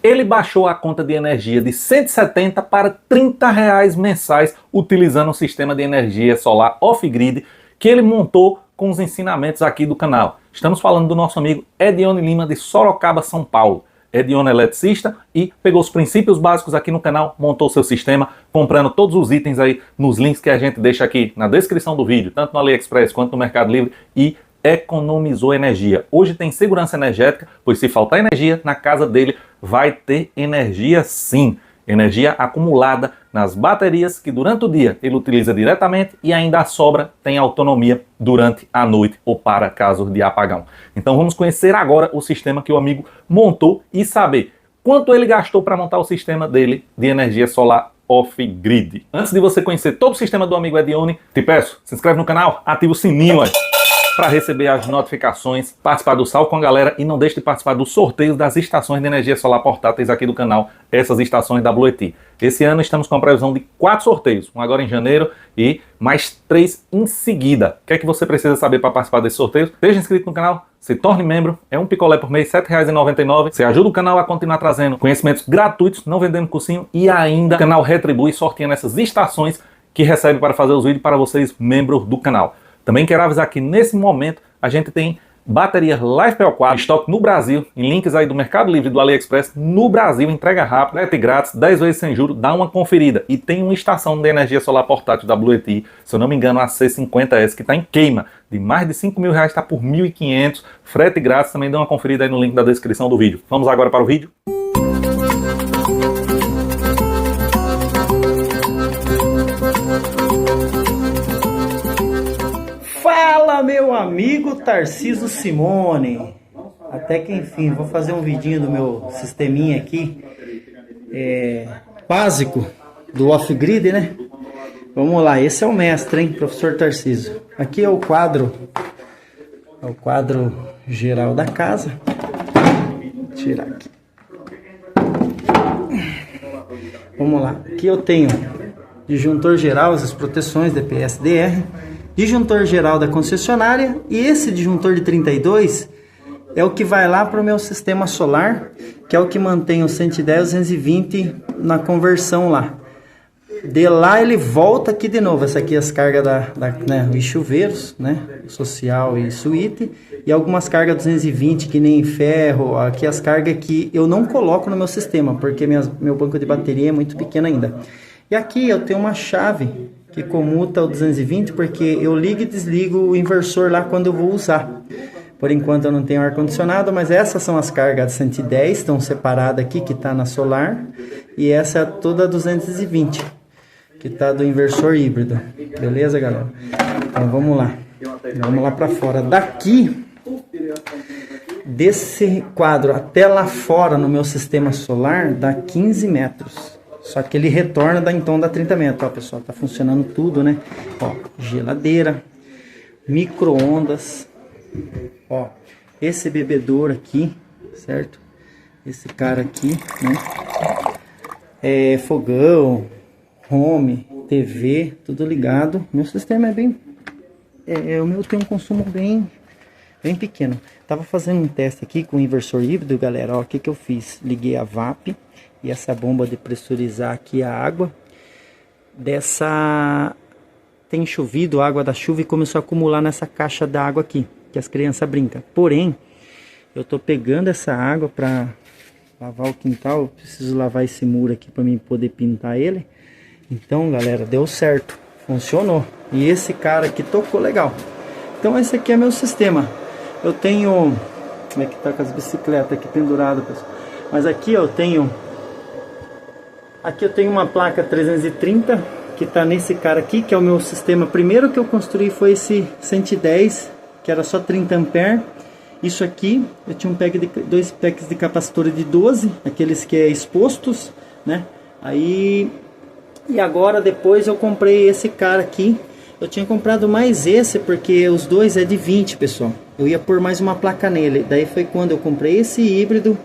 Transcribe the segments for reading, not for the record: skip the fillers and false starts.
Ele baixou a conta de energia de 170 para R$ 30 mensais utilizando um sistema de energia solar off-grid que ele montou com os ensinamentos aqui do canal. Estamos falando do nosso amigo Edione Lima de Sorocaba, São Paulo. Edione é eletricista e pegou os princípios básicos aqui no canal, montou seu sistema, comprando todos os itens aí nos links que a gente deixa aqui na descrição do vídeo, tanto no AliExpress quanto no Mercado Livre, e economizou energia. Hoje tem segurança energética, pois se faltar energia na casa dele, vai ter energia sim. Energia acumulada nas baterias que durante o dia ele utiliza diretamente e ainda a sobra tem autonomia durante a noite ou para casos de apagão. Então vamos conhecer agora o sistema que o amigo montou e saber quanto ele gastou para montar o sistema dele de energia solar off-grid. Antes de você conhecer todo o sistema do amigo Edione, te peço, se inscreve no canal, ativa o sininho aí para receber as notificações, participar do Sal com a Galera e não deixe de participar do sorteio das estações de energia solar portáteis aqui do canal, essas estações WET. Esse ano estamos com a previsão de 4 sorteios, um agora em janeiro e mais 3 em seguida. O que é que você precisa saber para participar desse sorteio? Esteja inscrito no canal, se torne membro, é um picolé por mês, R$ 7,99. Você ajuda o canal a continuar trazendo conhecimentos gratuitos, não vendendo cursinho, e ainda o canal retribui sorteando essas estações que recebe para fazer os vídeos para vocês, membros do canal. Também quero avisar que nesse momento a gente tem bateria LiFePO4 em estoque no Brasil, em links aí do Mercado Livre e do AliExpress, no Brasil, entrega rápida, frete grátis, 10 vezes sem juros, dá uma conferida. E tem uma estação de energia solar portátil WET, se eu não me engano a C50S, que está em queima, de mais de R$5.000, está por 1.500, frete grátis, também dá uma conferida aí no link da descrição do vídeo. Vamos agora para o vídeo? Fala, meu amigo Tarcísio Simone. Até que enfim, vou fazer um vidinho do meu sisteminha aqui básico do off-grid, né? Vamos lá, esse é o mestre, hein, professor Tarcísio. Aqui é o quadro geral da casa. Vou tirar aqui. Vamos lá, aqui eu tenho disjuntor geral, as proteções DPS-DR, disjuntor geral da concessionária, e esse disjuntor de 32 é o que vai lá para o meu sistema solar, que é o que mantém o 110 e 220 na conversão lá. De lá ele volta aqui de novo. Essa aqui é as cargas os chuveiros, né, social e suíte, e algumas cargas 220 que nem ferro. Aqui as cargas que eu não coloco no meu sistema, porque meu banco de bateria é muito pequeno ainda. E aqui eu tenho uma chave que comuta o 220, porque eu ligo e desligo o inversor lá quando eu vou usar. Por enquanto eu não tenho ar-condicionado, mas essas são as cargas de 110, estão separadas aqui, que está na solar, e essa é toda 220, que está do inversor híbrido. Beleza, galera? Então vamos lá para fora. Daqui, desse quadro até lá fora no meu sistema solar, dá 15 metros. Só que ele retorna, então dá 30 metros. Ó, pessoal, tá funcionando tudo, né? Ó, geladeira, micro-ondas. Ó, esse bebedouro aqui, certo? Esse cara aqui, né? Fogão, home, TV, tudo ligado. Meu sistema é bem... o meu tem um consumo bem pequeno. Tava fazendo um teste aqui com o inversor híbrido, galera. Ó, o que eu fiz? Liguei a VAP. E essa bomba de pressurizar aqui a água tem chovido, a água da chuva, e começou a acumular nessa caixa d'água aqui, que as crianças brincam. Porém, eu tô pegando essa água para lavar o quintal. Eu preciso lavar esse muro aqui para mim poder pintar ele. Então, galera, deu certo, funcionou. E esse cara aqui tocou legal. Então esse aqui é meu sistema. Eu tenho... Como é que tá com as bicicletas aqui penduradas, pessoal? Mas aqui eu tenho uma placa 330 que está nesse cara aqui, que é o meu sistema. Primeiro que eu construí foi esse 110, que era só 30 ampere. Isso aqui, eu tinha dois packs de capacitor de 12, aqueles que é expostos, né? Aí, e agora depois eu comprei esse cara aqui. Eu tinha comprado mais esse porque os dois é de 20, pessoal. Eu ia pôr mais uma placa nele. Daí foi quando eu comprei esse híbrido.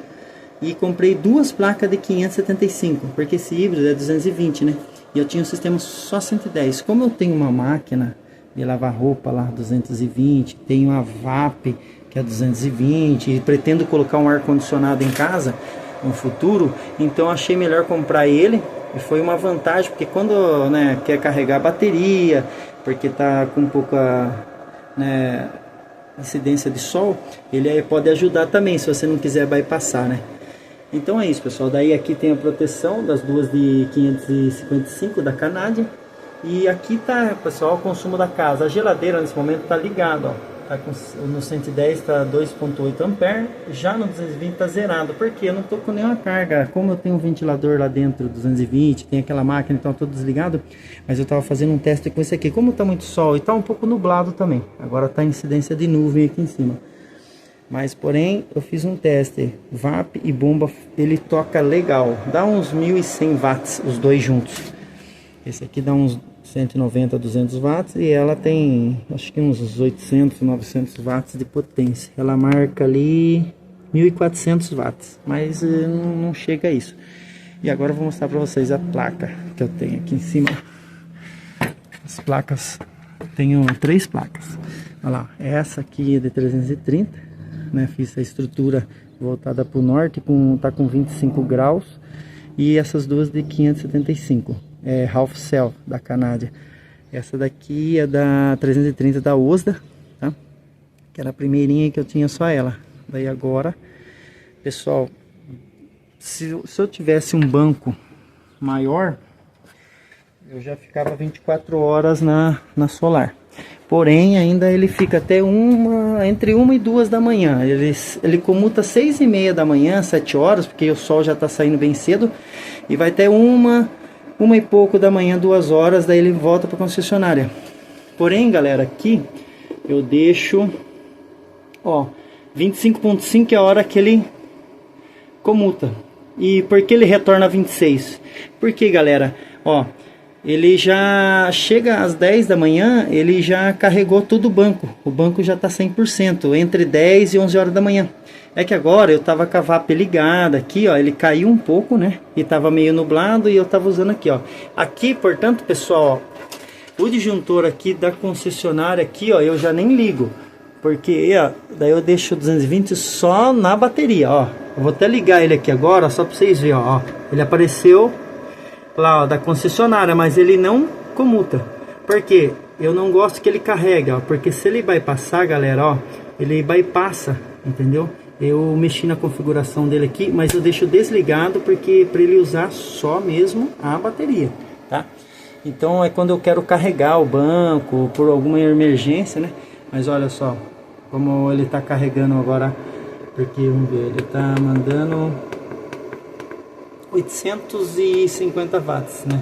E comprei duas placas de 575, porque esse híbrido é 220, né? E eu tinha um sistema só 110. Como eu tenho uma máquina de lavar roupa lá, 220, tenho a VAP, que é 220, e pretendo colocar um ar-condicionado em casa, no futuro, então achei melhor comprar ele. E foi uma vantagem, porque quando, né, quer carregar a bateria, porque tá com pouca, né, incidência de sol, ele aí pode ajudar também, se você não quiser bypassar, né. Então é isso, pessoal. Daí aqui tem a proteção das duas de 555 da Canadian. E aqui tá, pessoal, o consumo da casa. A geladeira nesse momento tá ligada, ó. Tá no 110 tá 2.8 ampere, já no 220 tá zerado, porque eu não tô com nenhuma carga. Como eu tenho um ventilador lá dentro 220, tem aquela máquina, então todo desligado, mas eu tava fazendo um teste com esse aqui. Como tá muito sol e tá um pouco nublado também, agora tá incidência de nuvem aqui em cima, mas porém eu fiz um teste, VAP e bomba, ele toca legal, dá uns 1100 watts os dois juntos. Esse aqui dá uns 190 a 200 watts e ela tem acho que uns 800, 900 watts de potência. Ela marca ali 1400 watts, mas não chega a isso. E agora eu vou mostrar para vocês a placa que eu tenho aqui em cima. As placas, tenho 3 placas. Olha lá, essa aqui é de 330, né? Fiz a estrutura voltada para o norte, tá com 25 graus. E essas duas de 575. É Half Cell da Canadian. Essa daqui é da 330 da Osda, tá? Que era a primeirinha que eu tinha só ela. Daí agora, pessoal, se eu tivesse um banco maior, eu já ficava 24 horas na solar. Porém, ainda ele fica até entre 1 e 2 da manhã. Ele comuta 6h30 da manhã, 7 horas, porque o sol já está saindo bem cedo. E vai até 1 e pouco da manhã, 2 horas, daí ele volta para a concessionária. Porém, galera, aqui eu deixo, ó, 25.5 é a hora que ele comuta. E por que ele retorna a 26? Porque, galera, ó, ele já chega às 10 da manhã, ele já carregou todo o banco já está 100%, entre 10 e 11 horas da manhã. É que agora eu tava com a VAP ligada aqui, ó, ele caiu um pouco, né, e tava meio nublado e eu tava usando aqui, ó. Aqui, portanto, pessoal, ó, o disjuntor aqui da concessionária aqui, ó, eu já nem ligo, porque, ó, daí eu deixo o 220 só na bateria, ó. Eu vou até ligar ele aqui agora, só para vocês verem, ó, ele apareceu lá, ó, da concessionária, mas ele não comuta. Por quê? Eu não gosto que ele carregue, ó, porque se ele bypassar, galera, ó, ele bypassa, entendeu? Eu mexi na configuração dele aqui, mas eu deixo desligado porque para ele usar só mesmo a bateria, tá? Então é quando eu quero carregar o banco por alguma emergência, né? Mas olha só como ele tá carregando agora, porque vamos ver, ele tá mandando 850 watts, né?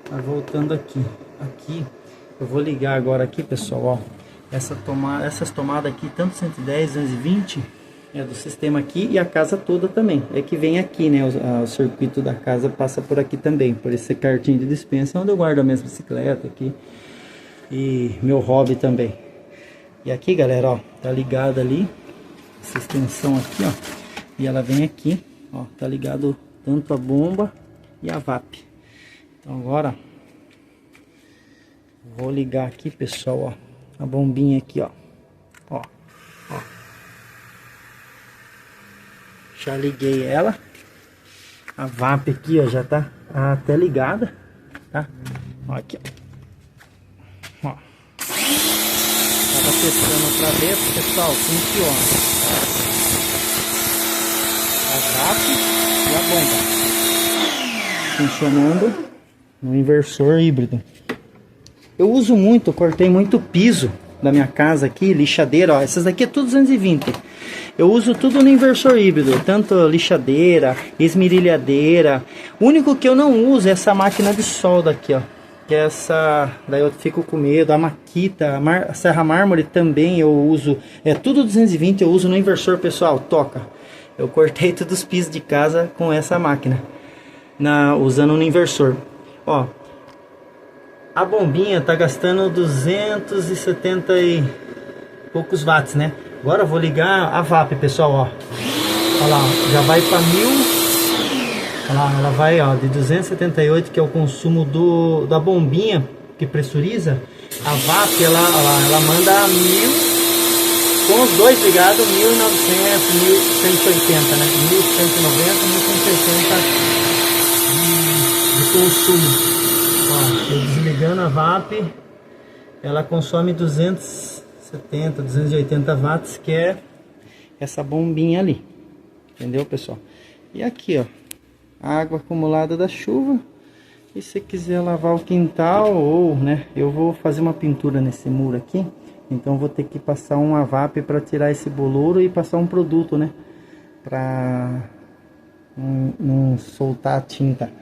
Tá voltando aqui. Aqui eu vou ligar agora aqui, pessoal, ó. Essas tomadas aqui, tanto 110, 220, é do sistema aqui e a casa toda também. É que vem aqui, né? O circuito da casa passa por aqui também, por esse cartinho de dispensa, onde eu guardo a minha bicicleta aqui. E meu hobby também. E aqui, galera, ó, tá ligada ali, essa extensão aqui, ó. E ela vem aqui, ó, tá ligado tanto a bomba e a VAP. Então agora, vou ligar aqui, pessoal, ó. A bombinha aqui, ó. Ó. Já liguei ela. A VAP aqui, ó, já tá até ligada, tá? Ó, aqui, ó. Ó. Tava testando pra ver, pessoal, funciona. A VAP e a bomba funcionando no inversor híbrido. Eu uso muito, cortei muito piso da minha casa aqui, lixadeira, ó, essas daqui é tudo 220. Eu uso tudo no inversor híbrido, tanto lixadeira, esmerilhadeira. O único que eu não uso é essa máquina de solda aqui, ó. Que é essa, daí eu fico com medo. A Makita, a serra mármore também eu uso, é tudo 220, eu uso no inversor, pessoal, toca. Eu cortei todos os pisos de casa com essa máquina, usando no inversor, ó. A bombinha tá gastando 270 e poucos watts, né? Agora eu vou ligar a VAP, pessoal, ó. Olha lá, já vai para 1000. Olha lá, ela vai, ó, de 278, que é o consumo da bombinha que pressuriza. A VAP, ela manda 1000 Com os dois ligados, 1.900, 1.180, né? 1.190, 1.180 de consumo. Ó, desligando a VAP, ela consome 270, 280 watts, que é essa bombinha ali. Entendeu, pessoal? E aqui, ó, água acumulada da chuva. E se quiser lavar o quintal ou, né, eu vou fazer uma pintura nesse muro aqui. Então vou ter que passar uma VAP para tirar esse bolor e passar um produto, né, para não soltar a tinta.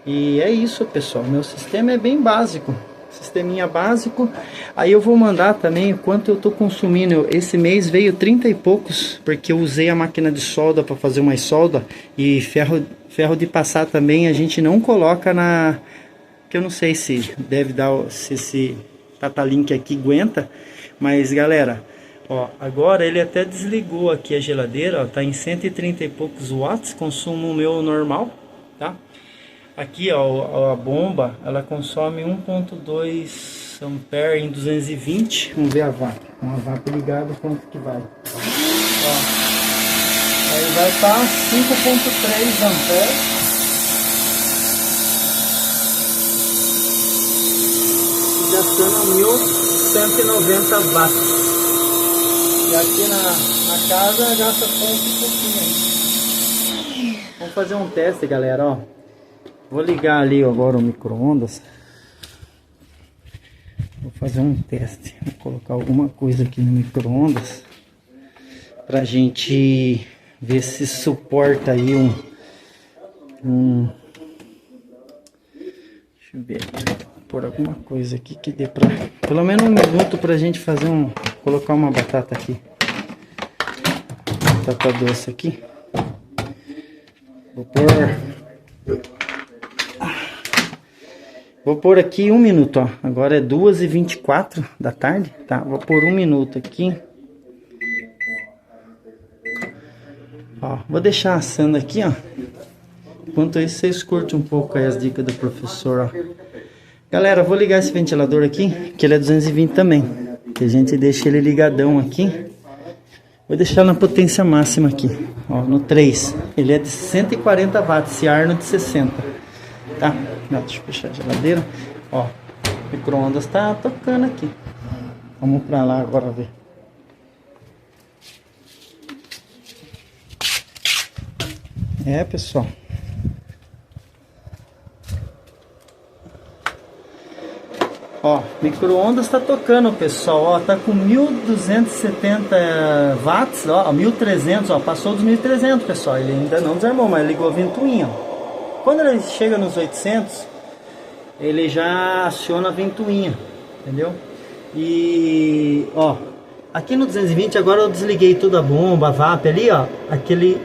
E é isso, pessoal. Meu sistema é bem básico. Sisteminha básico. Aí eu vou mandar também o quanto eu tô consumindo. Esse mês veio 30 e poucos, porque eu usei a máquina de solda para fazer uma solda. E ferro de passar também a gente não coloca na... que eu não sei se deve dar, se esse Tatalink aqui aguenta. Mas galera, ó, agora ele até desligou aqui a geladeira, ó, tá em 130 e poucos watts, consumo meu normal, tá? Aqui, ó, a bomba, ela consome 1.2 ampere em 220. Vamos ver a VAP. Uma VAP ligada, quanto que vai? Ó, aí vai estar 5.3 ampere. Gastando 1.190 watts. E aqui na casa gasta só um pouquinho aí. Vamos fazer um teste, galera, ó. Vou ligar ali agora o micro-ondas. Vou fazer um teste. Vou colocar alguma coisa aqui no micro-ondas pra gente ver se suporta aí deixa eu ver aqui. Vou pôr alguma coisa aqui que dê pra pelo menos um minuto pra gente fazer colocar uma batata aqui. Batata doce aqui. Vou pôr aqui 1 minuto, ó. Agora é 2h24 da tarde, tá? Vou pôr 1 minuto aqui. Ó, vou deixar assando aqui, ó. Enquanto isso, vocês curtem um pouco aí as dicas do professor, ó. Galera, vou ligar esse ventilador aqui, que ele é 220 também. Que a gente deixa ele ligadão aqui. Vou deixar na potência máxima aqui, ó, no 3. Ele é de 140 watts, esse Arno de 60, tá? Deixa eu fechar a geladeira. Ó, o micro-ondas tá tocando aqui. Vamos pra lá agora ver. É, pessoal. Ó, micro-ondas tá tocando, pessoal. Ó, tá com 1.270 watts, ó, 1.300, ó, passou dos 1.300, pessoal. Ele ainda não desarmou, mas ligou a ventoinha, ó. Quando ele chega nos 800, ele já aciona a ventoinha, entendeu? E, ó, aqui no 220 agora eu desliguei toda a bomba, a VAP ali, ó. Aquele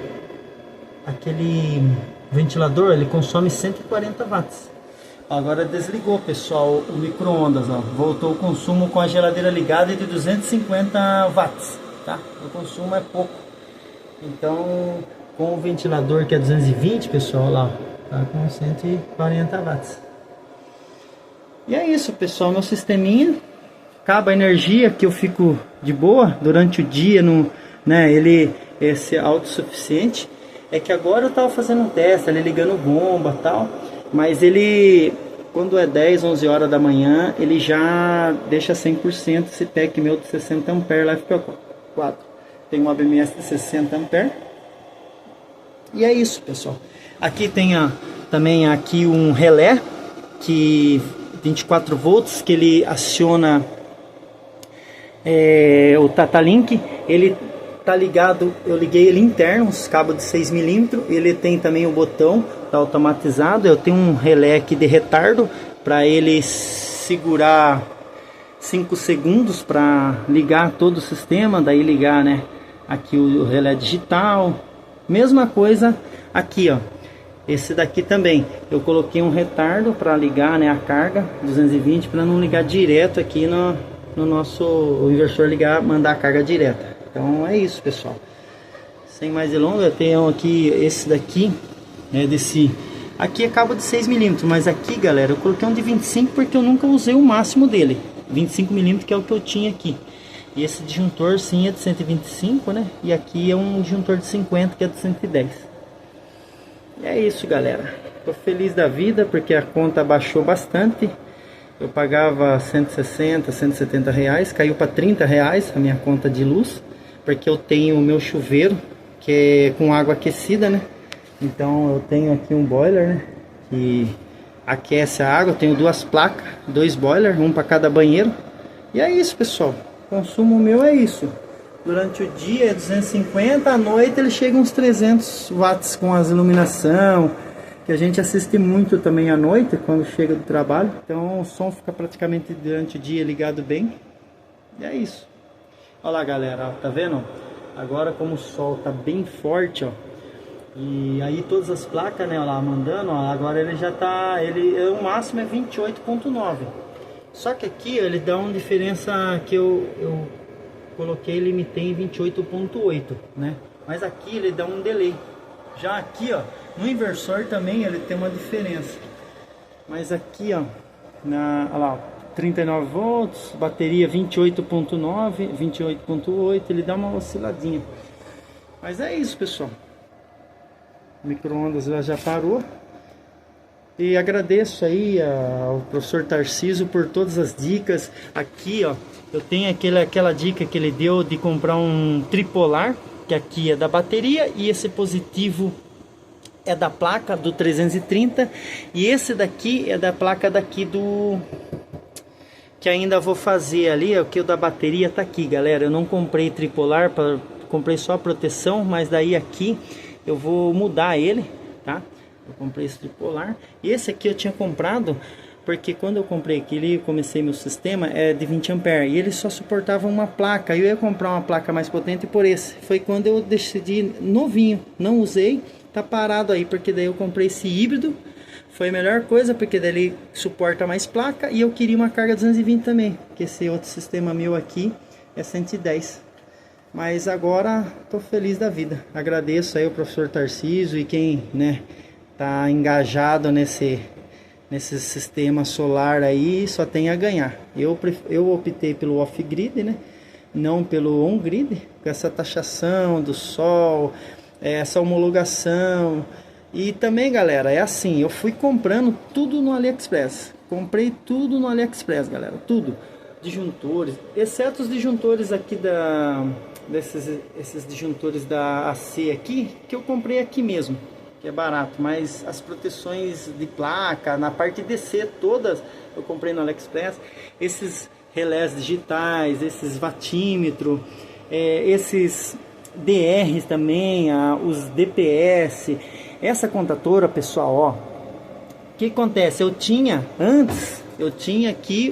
ventilador, ele consome 140 watts. Agora desligou, pessoal, o micro-ondas, ó. Voltou o consumo com a geladeira ligada de 250 watts, tá? O consumo é pouco. Então, com o ventilador que é 220, pessoal, lá, tá com 140 watts. E é isso, pessoal, meu sisteminha. Acaba a energia que eu fico de boa durante o dia, né? Ele é autossuficiente. É que agora eu tava fazendo um teste, ele ligando bomba e tal. Mas ele, quando é 10, 11 horas da manhã, ele já deixa 100% esse pack meu de 60 ampere lá FP4. Tem um ABMS de 60 ampere. E é isso, pessoal. Aqui tem também aqui um relé, que 24 volts, que ele aciona o Tatalink. Ele tá ligado, eu liguei ele interno, os cabos de 6 mm. Ele tem também o botão, tá automatizado. Eu tenho um relé aqui de retardo para ele segurar 5 segundos para ligar todo o sistema, daí ligar, né, aqui o relé digital. Mesma coisa aqui, ó. Esse daqui também eu coloquei um retardo para ligar, né, a carga 220, para não ligar direto aqui no nosso inversor, ligar, mandar a carga direta. Então é isso, pessoal. Sem mais delongas, eu tenho aqui esse daqui, né, desse aqui é cabo de 6 mm, mas aqui, galera, eu coloquei um de 25 porque eu nunca usei o máximo dele. 25 mm que é o que eu tinha aqui. E esse disjuntor sim é de 125, né? E aqui é um disjuntor de 50 que é de 110. E é isso, galera. Tô feliz da vida porque a conta baixou bastante. Eu pagava 160, 170 reais, caiu para 30 reais a minha conta de luz, porque eu tenho o meu chuveiro que é com água aquecida, né? Então eu tenho aqui um boiler, né, que aquece a água. Eu tenho duas placas, dois boilers, um para cada banheiro. E é isso, pessoal. O consumo meu é isso. Durante o dia é 250, à noite ele chega uns 300 watts com as iluminação, que a gente assiste muito também à noite quando chega do trabalho. Então o som fica praticamente durante o dia ligado bem. E é isso. Olha lá, galera, ó, tá vendo? Agora como o sol tá bem forte, ó. E aí todas as placas, né, ó, lá mandando, ó, agora ele já tá, o máximo é 28.9. Só que aqui ó, ele dá uma diferença que eu coloquei, limitei em 28.8, né? Mas aqui ele dá um delay. Já aqui, ó, no inversor também ele tem uma diferença. Mas aqui, ó, olha lá, 39 volts, bateria 28.9, 28.8, ele dá uma osciladinha. Mas é isso, pessoal. O micro-ondas já parou. E agradeço aí ao professor Tarcísio por todas as dicas. Aqui, ó, eu tenho aquela dica que ele deu de comprar um tripolar, que aqui é da bateria e esse positivo é da placa do 330 e esse daqui é da placa daqui do que ainda vou fazer ali. O que o da bateria tá aqui, galera. Eu não comprei tripolar, comprei só a proteção, mas daí aqui eu vou mudar ele, tá? Eu comprei esse tripolar. E esse aqui eu tinha comprado porque quando eu comprei aquele, comecei meu sistema, é de 20 A e ele só suportava uma placa. Eu ia comprar uma placa mais potente por esse. Foi quando eu decidi novinho, não usei, tá parado aí, porque daí eu comprei esse híbrido. Foi a melhor coisa, porque daí ele suporta mais placa e eu queria uma carga 220 também, que esse outro sistema meu aqui é 110. Mas agora tô feliz da vida. Agradeço aí o professor Tarcísio e quem, né, tá engajado nesse sistema solar aí, só tem a ganhar. Eu optei pelo off-grid, né, não pelo on-grid, com essa taxação do sol, essa homologação. E também, galera, é assim, eu fui comprando tudo no AliExpress. Comprei tudo no AliExpress, galera, tudo. Disjuntores, exceto os disjuntores aqui esses disjuntores da AC aqui, que eu comprei aqui mesmo, que é barato. Mas as proteções de placa, na parte DC todas, eu comprei no AliExpress. Esses relés digitais, esses watímetro, esses DRs também, os DPS. Essa contatora, pessoal, ó, o que acontece? Antes eu tinha aqui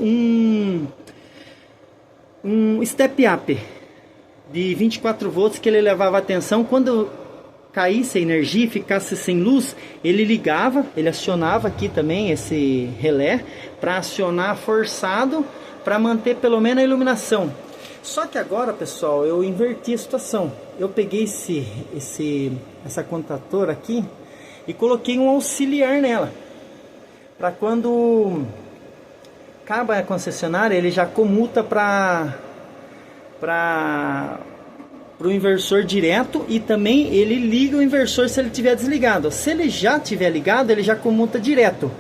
um step up de 24 volts que ele levava atenção. Quando caísse a energia e ficasse sem luz, ele ligava, ele acionava aqui também esse relé para acionar forçado, para manter pelo menos a iluminação. Só que agora, pessoal, eu inverti a situação. Eu peguei essa contatora aqui e coloquei um auxiliar nela, para quando acaba a concessionária, ele já comuta para o inversor direto, e também ele liga o inversor se ele tiver desligado. Se ele já tiver ligado, ele já comuta direto.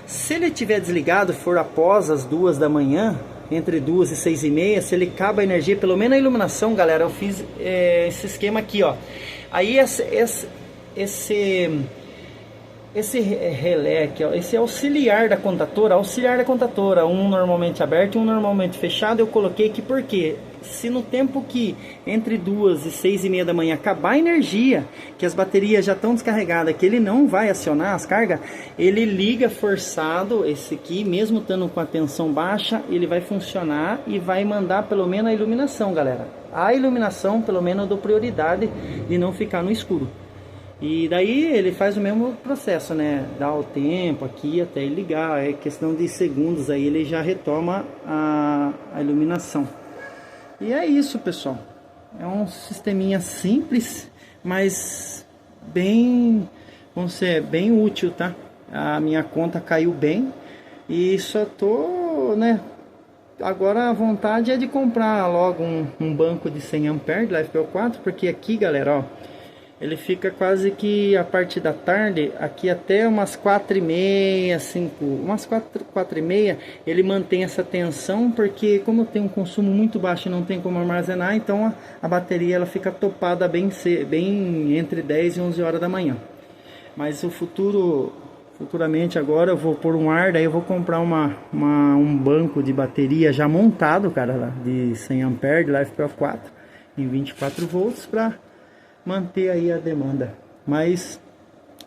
Se ele tiver desligado, for após as 2 da manhã, entre 2 e 6 e meia, se ele acaba a energia, pelo menos a iluminação, galera, eu fiz esse esquema aqui, ó. Aí esse relé aqui, ó, esse auxiliar da contatora, um normalmente aberto e um normalmente fechado, eu coloquei aqui porque se no tempo que entre 2 e 6 e meia da manhã acabar a energia, que as baterias já estão descarregadas, que ele não vai acionar as cargas, ele liga forçado esse aqui, mesmo estando com a tensão baixa, ele vai funcionar e vai mandar pelo menos a iluminação, galera. A iluminação, pelo menos, eu dou prioridade de não ficar no escuro. E daí ele faz o mesmo processo, né? Dá o tempo aqui até ele ligar, é questão de segundos, aí ele já retoma a iluminação. E é isso, pessoal. É um sisteminha simples, mas bem, vamos dizer, bem útil, tá? A minha conta caiu bem e só tô, né, agora a vontade é de comprar logo um banco de 100 A de LiFePO4, porque aqui, galera, ó, ele fica quase que a parte da tarde, aqui até umas 4h30, 5, umas 4h30, ele mantém essa tensão, porque como tem um consumo muito baixo e não tem como armazenar, então a bateria ela fica topada bem entre 10 e 11 horas da manhã. Mas futuramente agora eu vou pôr um ar, daí eu vou comprar um banco de bateria já montado, cara, de 100 A de LiFePO4 em 24 volts para manter aí a demanda. Mas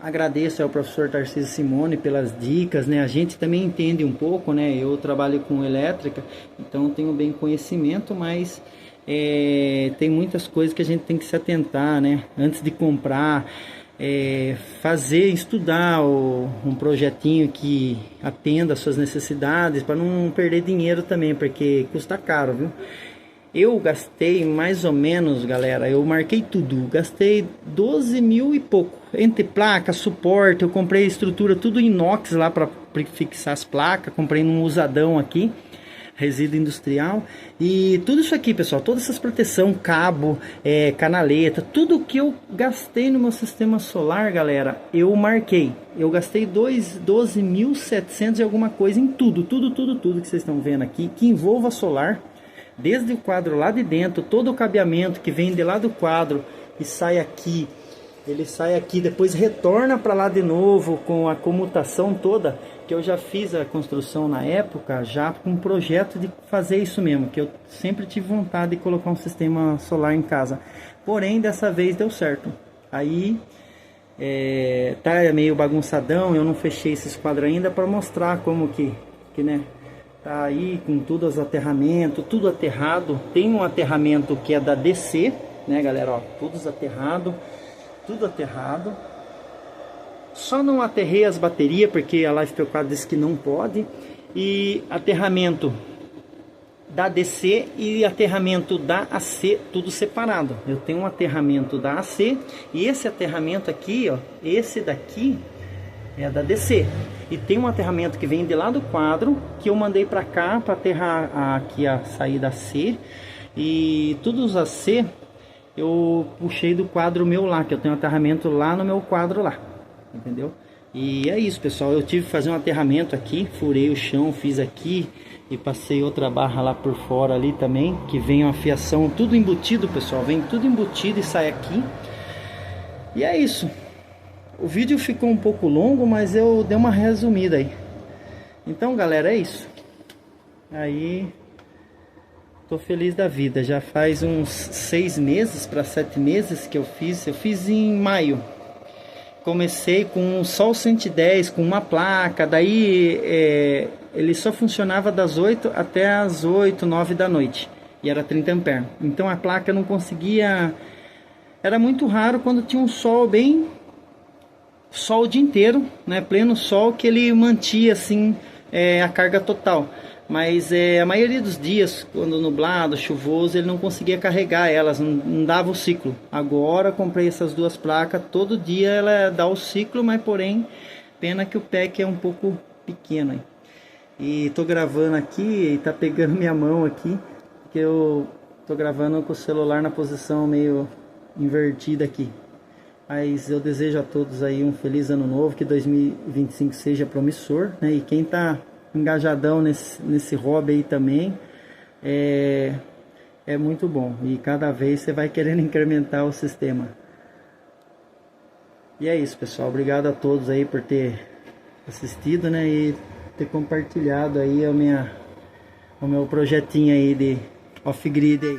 agradeço ao professor Tarcísio Simone pelas dicas, né? A gente também entende um pouco, né? Eu trabalho com elétrica, então tenho bem conhecimento, mas tem muitas coisas que a gente tem que se atentar, né? Antes de comprar, estudar um projetinho que atenda às suas necessidades, para não perder dinheiro também, porque custa caro, viu? Eu gastei mais ou menos, galera, eu marquei tudo, gastei 12 mil e pouco, entre placa, suporte, eu comprei estrutura, tudo inox lá para fixar as placas, comprei num usadão aqui, resíduo industrial, e tudo isso aqui, pessoal, todas essas proteção, cabo, canaleta, tudo que eu gastei no meu sistema solar, galera, eu marquei, eu gastei 12.700 e alguma coisa em tudo que vocês estão vendo aqui, que envolva solar. Desde o quadro lá de dentro, todo o cabeamento que vem de lá do quadro e sai aqui, ele sai aqui, depois retorna para lá de novo com a comutação toda, que eu já fiz a construção na época, já com um projeto de fazer isso mesmo, que eu sempre tive vontade de colocar um sistema solar em casa, porém dessa vez deu certo. Aí tá meio bagunçadão, eu não fechei esses quadros ainda para mostrar como que né, tá aí com tudo os aterramentos, tudo aterrado. Tem um aterramento que é da DC, né, galera, ó, tudo aterrado. Só não aterrei as baterias porque a LiFePO4 disse que não pode. E aterramento da DC e aterramento da AC, tudo separado. Eu tenho um aterramento da AC e esse aterramento aqui, ó, esse daqui é da DC. E tem um aterramento que vem de lá do quadro, que eu mandei para cá para aterrar aqui a saída C. E todos os AC eu puxei do quadro meu lá, que eu tenho um aterramento lá no meu quadro lá, entendeu? E é isso, pessoal, eu tive que fazer um aterramento aqui, furei o chão, fiz aqui e passei outra barra lá por fora ali também, que vem uma fiação, tudo embutido, pessoal, vem tudo embutido e sai aqui. E é isso. O vídeo ficou um pouco longo, mas eu dei uma resumida aí. Então, galera, é isso. Aí, tô feliz da vida. Já faz uns 6 meses para 7 meses que eu fiz. Eu fiz em maio. Comecei com um Sol 110, com uma placa. Daí, ele só funcionava das 8 até as 8, 9 da noite. E era 30 amperes. Então, a placa não conseguia... Era muito raro quando tinha um sol bem... sol o dia inteiro, né, pleno sol, que ele mantia assim a carga total. Mas a maioria dos dias, quando nublado, chuvoso, ele não conseguia carregar elas, não dava o ciclo. Agora comprei essas duas placas, todo dia ela dá o ciclo, mas porém, pena que o pack é um pouco pequeno aí. E tô gravando aqui e tá pegando minha mão aqui, porque eu tô gravando com o celular na posição meio invertida aqui. Mas eu desejo a todos aí um feliz ano novo, que 2025 seja promissor, né? E quem tá engajadão nesse hobby aí também, é muito bom. E cada vez você vai querendo incrementar o sistema. E é isso, pessoal. Obrigado a todos aí por ter assistido, né? E ter compartilhado aí o meu projetinho aí de off-grid aí.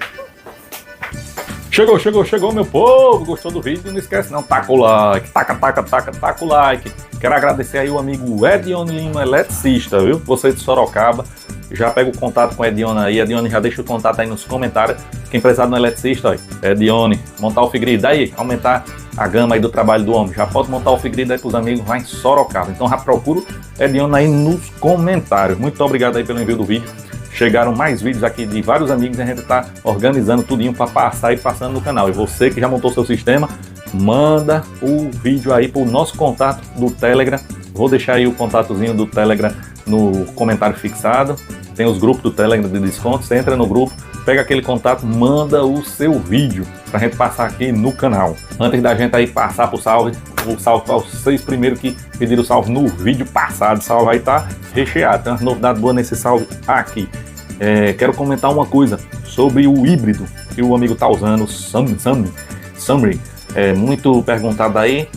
Chegou, meu povo, gostou do vídeo? Não esquece não, taca o like, taca o like. Quero agradecer aí o amigo Edione Lima, eletricista, viu? Você de Sorocaba, já pega o contato com a Edione aí, Edione já deixa o contato aí nos comentários. Quem precisar de um eletricista, ó, Edione, montar o off-grid, daí aumentar a gama aí do trabalho do homem, já pode montar o off-grid aí pros amigos lá em Sorocaba. Então já procuro Edione aí nos comentários. Muito obrigado aí pelo envio do vídeo. Chegaram mais vídeos aqui de vários amigos e a gente está organizando tudinho para passar e passando no canal. E você que já montou seu sistema, manda o vídeo aí para o nosso contato do Telegram. Vou deixar aí o contatozinho do Telegram no comentário fixado. tem os grupos do Telegram de desconto, você entra no grupo, pega aquele contato, manda o seu vídeo pra gente passar aqui no canal. Antes da gente aí passar pro salve, o salve para os 6 primeiros que pediram salve no vídeo passado, o salve vai estar recheado, tem umas novidades boas nesse salve aqui. Quero comentar uma coisa sobre o híbrido que o amigo tá usando, o Sumri, muito perguntado aí.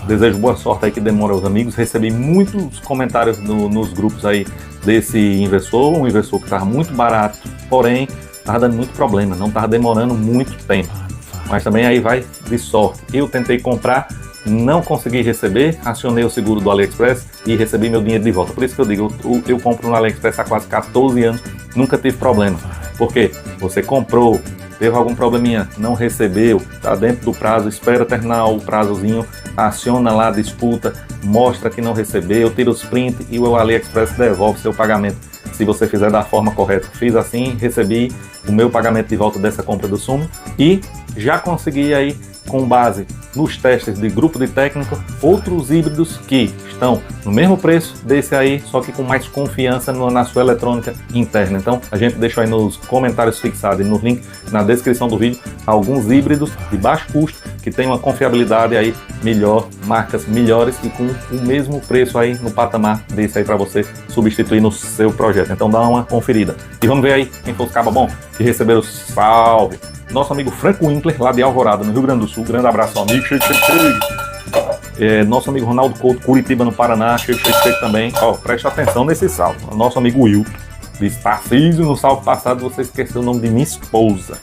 Desejo boa sorte aí, que demora aos amigos. Recebi muitos comentários nos grupos aí desse inversor, um inversor que estava muito barato, porém estava dando muito problema, não estava demorando muito tempo, mas também aí vai de sorte. Eu tentei comprar, não consegui receber, acionei o seguro do AliExpress e recebi meu dinheiro de volta. Por isso que eu digo, eu compro no AliExpress há quase 14 anos, nunca tive problema. Porque você comprou, teve algum probleminha, não recebeu, está dentro do prazo, espera terminar o prazozinho, aciona lá a disputa, mostra que não recebeu, tira os prints e o AliExpress devolve seu pagamento. Se você fizer da forma correta. Fiz assim, recebi o meu pagamento de volta dessa compra do Sumri e já consegui aí, com base nos testes de grupo de técnico, outros híbridos que estão no mesmo preço desse aí, só que com mais confiança na sua eletrônica interna. Então a gente deixou aí nos comentários fixados e no link na descrição do vídeo alguns híbridos de baixo custo que tem uma confiabilidade aí melhor, marcas melhores e com o mesmo preço aí no patamar desse aí para você substituir no seu projeto. Então dá uma conferida e vamos ver aí quem foi os cabos bom que receberam o salve. Nosso amigo Franco Winkler, lá de Alvorada, no Rio Grande do Sul. Grande abraço, amigo. Chega. Nosso amigo Ronaldo Couto, Curitiba, no Paraná. Chega também. Preste atenção nesse salve. Nosso amigo Wilton, disse: Tarcísio, no salve passado você esqueceu o nome de minha esposa.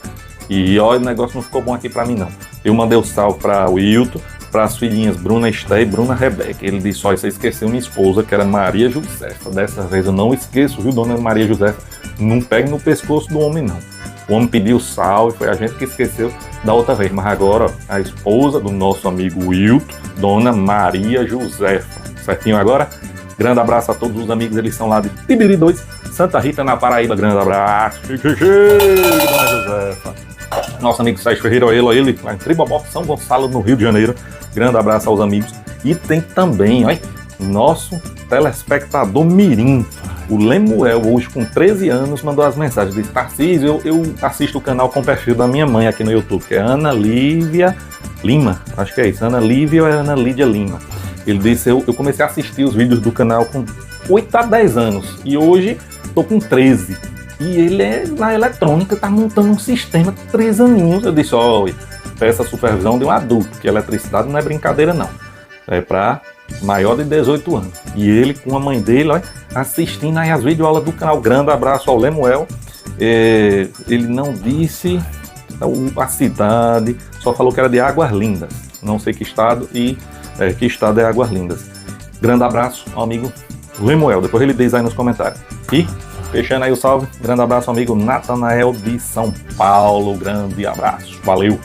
E olha, o negócio não ficou bom aqui pra mim, não. Eu mandei o salve pra Wilton, para as filhinhas Bruna Esté e Bruna Rebeca. Ele disse: olha, você esqueceu minha esposa, que era Maria Josefa. Dessa vez eu não esqueço, viu, dona Maria Josefa? Não pegue no pescoço do homem, não. O homem pediu salve, foi a gente que esqueceu da outra vez. Mas agora, ó, a esposa do nosso amigo Wilton, dona Maria Josefa. Certinho agora? Grande abraço a todos os amigos, eles são lá de Tibiri 2, Santa Rita, na Paraíba. Grande abraço. Dona Josefa. Nosso amigo Sérgio Ferreira, ele lá em Tribobó, São Gonçalo, no Rio de Janeiro. Grande abraço aos amigos. E tem também, olha, nosso telespectador mirim, o Lemuel, hoje com 13 anos, mandou as mensagens. Disse: Tarcísio, eu assisto o canal com o perfil da minha mãe aqui no YouTube, que é Ana Lívia Lima. Acho que é isso, Ana Lívia ou é Ana Lídia Lima. Ele disse: eu comecei a assistir os vídeos do canal com 8 a 10 anos e hoje estou com 13. E ele é na eletrônica, está montando um sistema, 3 aninhos. Eu disse: olha, peça supervisão de um adulto, que eletricidade não é brincadeira não. É para maior de 18 anos. E ele com a mãe dele, olha, assistindo aí as videoaulas do canal. Grande abraço ao Lemuel. Ele não disse a cidade, só falou que era de Águas Lindas. Não sei que estado e que estado é Águas Lindas. Grande abraço ao amigo Lemuel. Depois ele diz aí nos comentários. E fechando aí o salve, grande abraço ao amigo Natanael de São Paulo. Grande abraço. Valeu!